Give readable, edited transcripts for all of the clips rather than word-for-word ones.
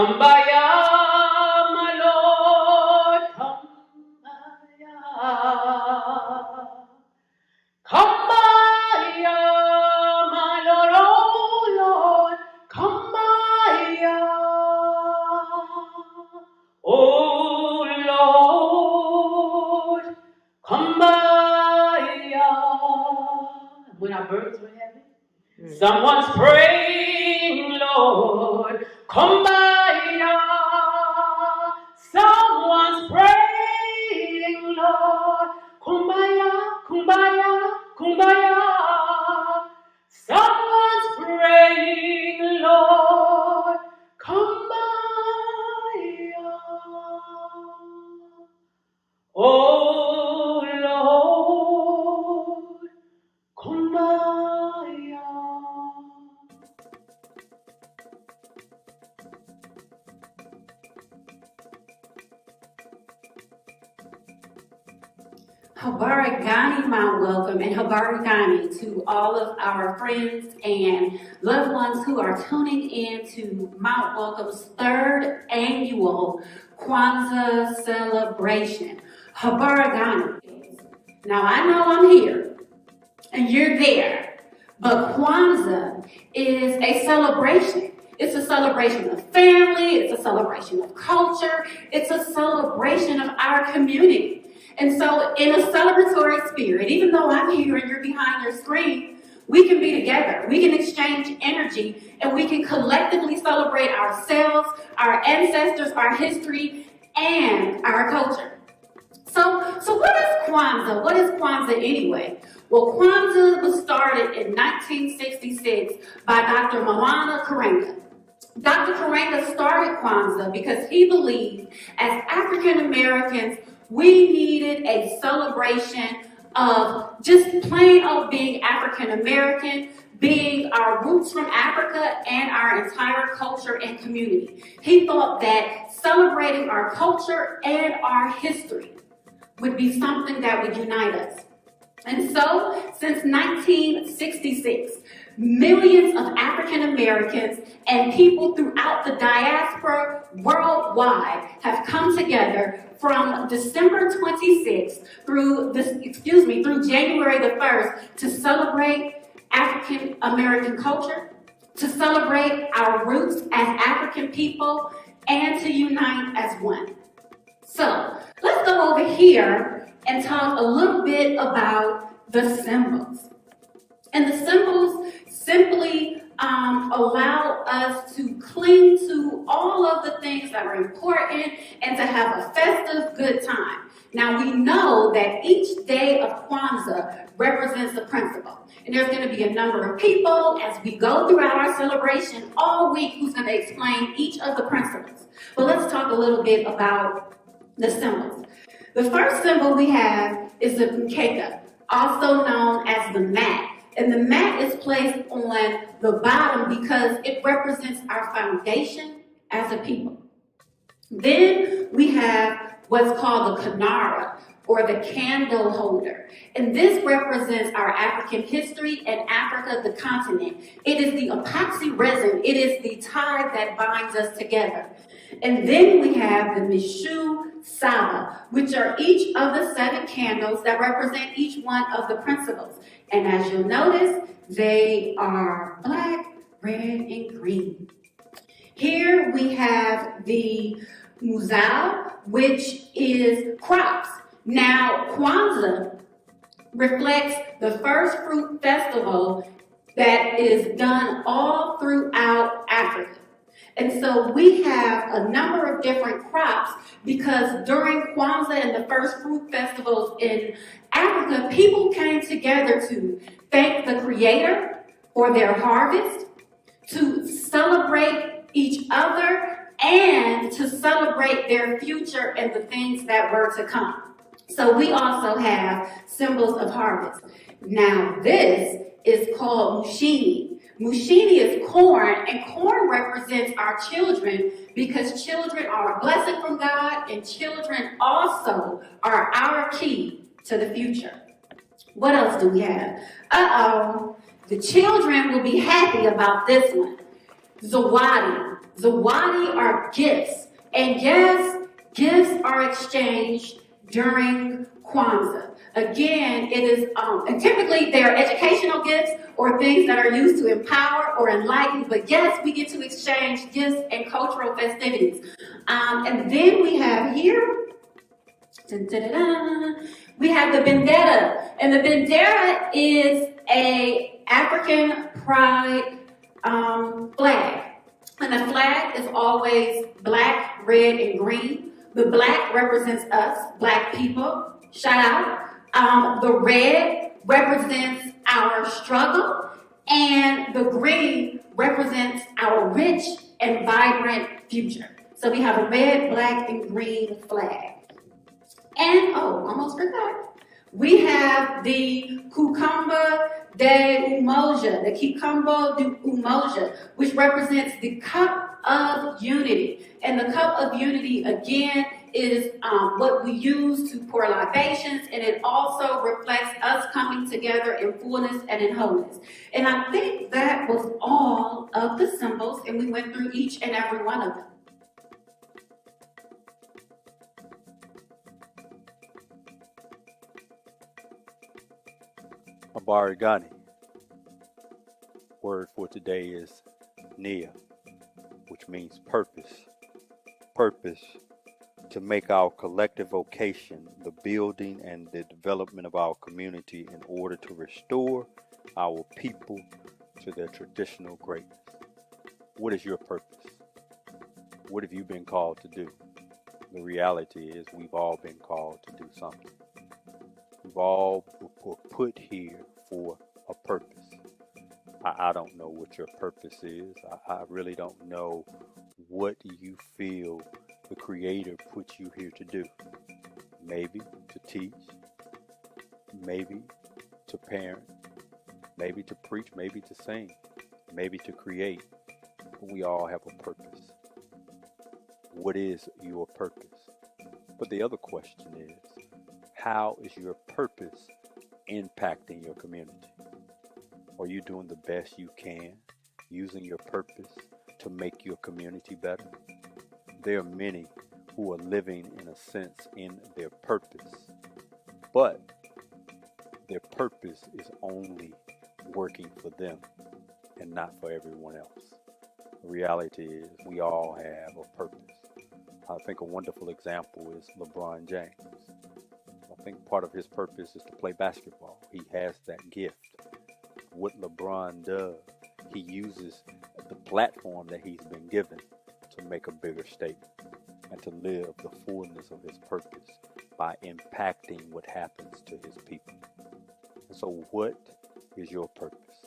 Kumbaya, my Lord, kumbaya. Kumbaya, my Lord, oh Lord, kumbaya. Oh Lord, kumbaya. When our burdens were heavy, someone's praying, Lord, kumbaya. Someone's praying, Lord, kumbaya, kumbaya, kumbaya. Someone's praying, Lord, kumbaya. Oh Lord, kumbaya. Habari Gani, my welcome, and Habari Gani to all of our friends and loved ones who are tuning in to Mount Welcome's third annual Kwanzaa celebration. Habari Gani. Now I know I'm here and you're there, but Kwanzaa is a celebration. It's a celebration of family, it's a celebration of culture, it's a celebration of our community. And so in a celebratory spirit, even though I'm here and you're behind your screen, we can be together. We can exchange energy and we can collectively celebrate ourselves, our ancestors, our history, and our culture. So what is Kwanzaa? What is Kwanzaa anyway? Well, Kwanzaa was started in 1966 by Dr. Malana Karenga. Dr. Karenga started Kwanzaa because he believed as African Americans, we needed a celebration of just plain old being African American, being our roots from Africa and our entire culture and community. He thought that celebrating our culture and our history would be something that would unite us. And so, since 1966, millions of African Americans and people throughout the diaspora worldwide have come together from December 26th through January the 1st to celebrate African American culture, to celebrate our roots as African people, and to unite as one. So, let's go over here and talk a little bit about the symbols. And the symbols simply allow us to cling to all of the things that are important and to have a festive good time. Now we know that each day of Kwanzaa represents a principle. And there's going to be a number of people as we go throughout our celebration all week who's going to explain each of the principles. But let's talk a little bit about the symbols. The first symbol we have is the mkeka, also known as the mat. And the mat is placed on the bottom because it represents our foundation as a people. Then we have what's called the Canara, or the candle holder. And this represents our African history and Africa, the continent. It is the epoxy resin. It is the tie that binds us together. And then we have the Mishu Saba, which are each of the 7 candles that represent each one of the principles. And as you'll notice, they are black, red, and green. Here we have the Muzao, which is crops. Now, Kwanzaa reflects the first fruit festival that is done all throughout Africa. And so we have a number of different crops because during Kwanzaa and the first fruit festivals in Africa, people came together to thank the Creator for their harvest, to celebrate each other, and to celebrate their future and the things that were to come. So we also have symbols of harvest. Now this is called mushini. Mushini is corn, and corn represents our children because children are a blessing from God, and children also are our key to the future. What else do we have? The children will be happy about this one. Zawadi. Zawadi are gifts. And yes, gifts are exchanged during Kwanzaa. Again, it is, and typically they're educational gifts or things that are used to empower or enlighten. But yes, we get to exchange gifts and cultural festivities. And then we have here, dun, dun, dun, dun, we have the bandera. And the bandera is a African pride flag. And the flag is always black, red, and green. The black represents us, black people. Shout out. The red represents our struggle. And the green represents our rich and vibrant future. So we have a red, black, and green flag. And, almost forgot. We have the Cucumber de Umoja, the Cucumber de Umoja, which represents the cup of unity. And the cup of unity, again, is what we use to pour libations, and it also reflects us coming together in fullness and in wholeness. And I think that was all of the symbols, and we went through each and every one of them. Habari Gani. Word for today is NIA, which means purpose. Purpose to make our collective vocation the building and the development of our community in order to restore our people to their traditional greatness. What is your purpose? What have you been called to do? The reality is we've all been called to do something. We've all were put here for a purpose. I don't know what your purpose is. I really don't know what you feel the Creator put you here to do. Maybe to teach, maybe to parent, maybe to preach, maybe to sing, maybe to create. But we all have a purpose. What is your purpose? But the other question is, how is your purpose impacting your community? Are you doing the best you can, using your purpose to make your community better? There are many who are living, in a sense, in their purpose, but their purpose is only working for them and not for everyone else. The reality is we all have a purpose. I think a wonderful example is LeBron James. I think part of his purpose is to play basketball. He has that gift. What LeBron does, he uses the platform that he's been given to make a bigger statement and to live the fullness of his purpose by impacting what happens to his people. And so what is your purpose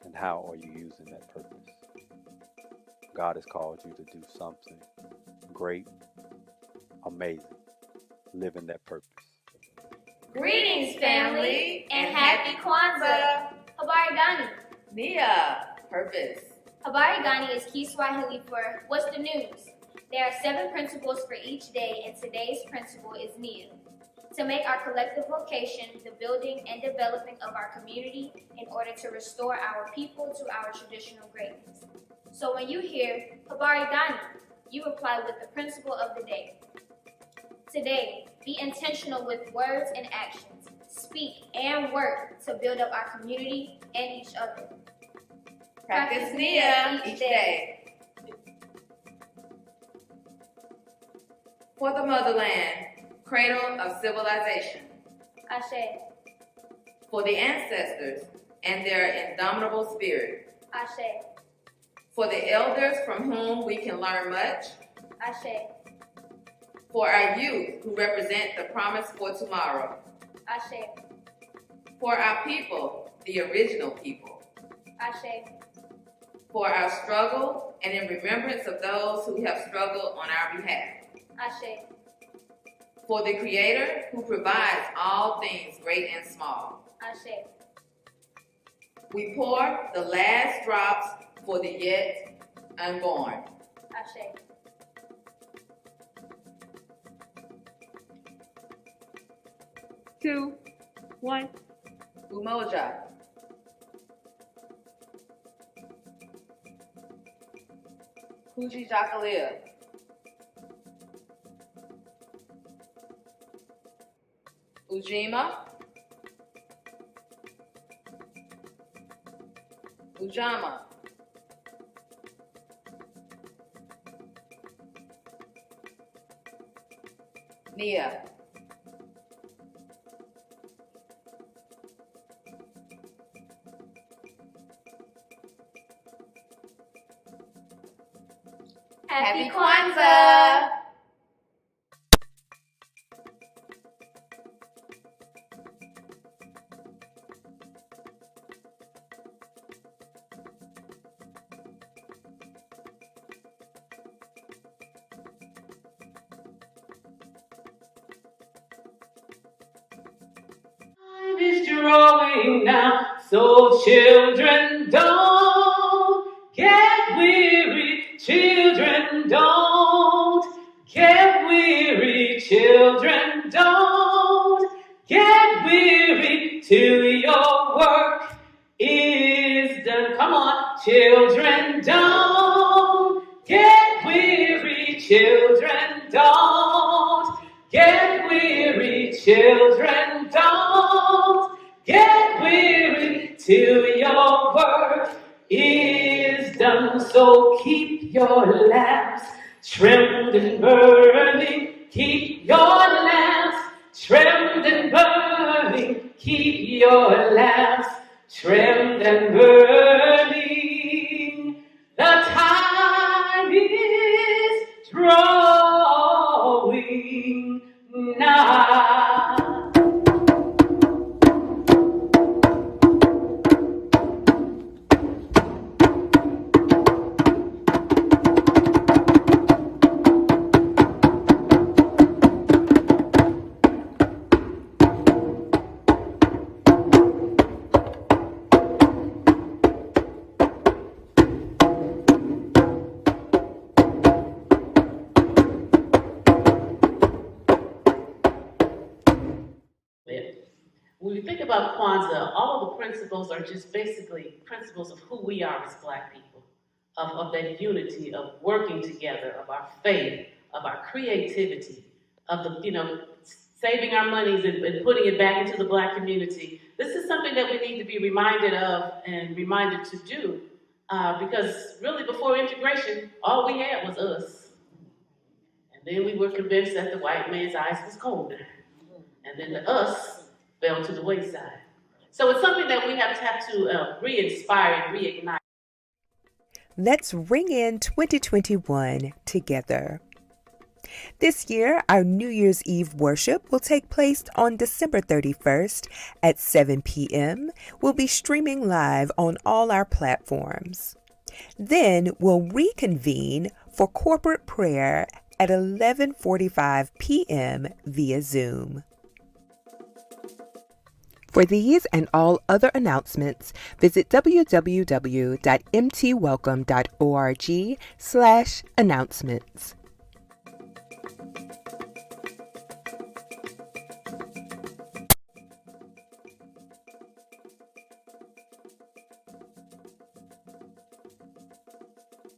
and how are you using that purpose? God has called you to do something great, amazing. Live in that purpose. Greetings, family, and happy Kwanzaa! Habari Gani. NIA, purpose. Habari Gani is Kiswahili for what's the news? There are 7 principles for each day, and today's principle is NIA. To make our collective vocation the building and developing of our community in order to restore our people to our traditional greatness. So when you hear Habari Gani, you reply with the principle of the day. Today, be intentional with words and actions. Speak and work to build up our community and each other. Practice NIA each day. For the motherland, cradle of civilization. Ashe, For the ancestors and their indomitable spirit. Ashe, For the elders from whom we can learn much. Ashe, For our youth who represent the promise for tomorrow. Ashe, For our people, the original people. Ashe, For our struggle and in remembrance of those who have struggled on our behalf. Ashe, For the Creator who provides all things great and small. Ashe, We pour the last drops for the yet unborn. Ashe. 2, 1. Umoja. Kujijakalia. Ujima. Ujama. Nia. Happy Kwanzaa! Time is drawing now, so children don't get weary. Children don't get weary. Children don't get weary till your work is done. Come on, children don't get weary. Children don't get weary. Children don't get weary till your work is done. So keep your lamps trimmed and burning. Keep your lamps trimmed and burning. Keep your lamps trimmed and burning. The time is drawing nigh. When you think about Kwanzaa, all of the principles are just basically principles of who we are as Black people, of that unity, of working together, of our faith, of our creativity, of the, saving our monies and putting it back into the Black community. This is something that we need to be reminded of and reminded to do, because really before integration, all we had was us. And then we were convinced that the white man's ice was colder. And then the us fell to the wayside. So it's something that we have to re-inspire and reignite. Let's ring in 2021 together. This year, our New Year's Eve worship will take place on December 31st at 7 p.m. We'll be streaming live on all our platforms. Then we'll reconvene for corporate prayer at 11:45 p.m. via Zoom. For these and all other announcements, visit www.mtwelcome.org/announcements.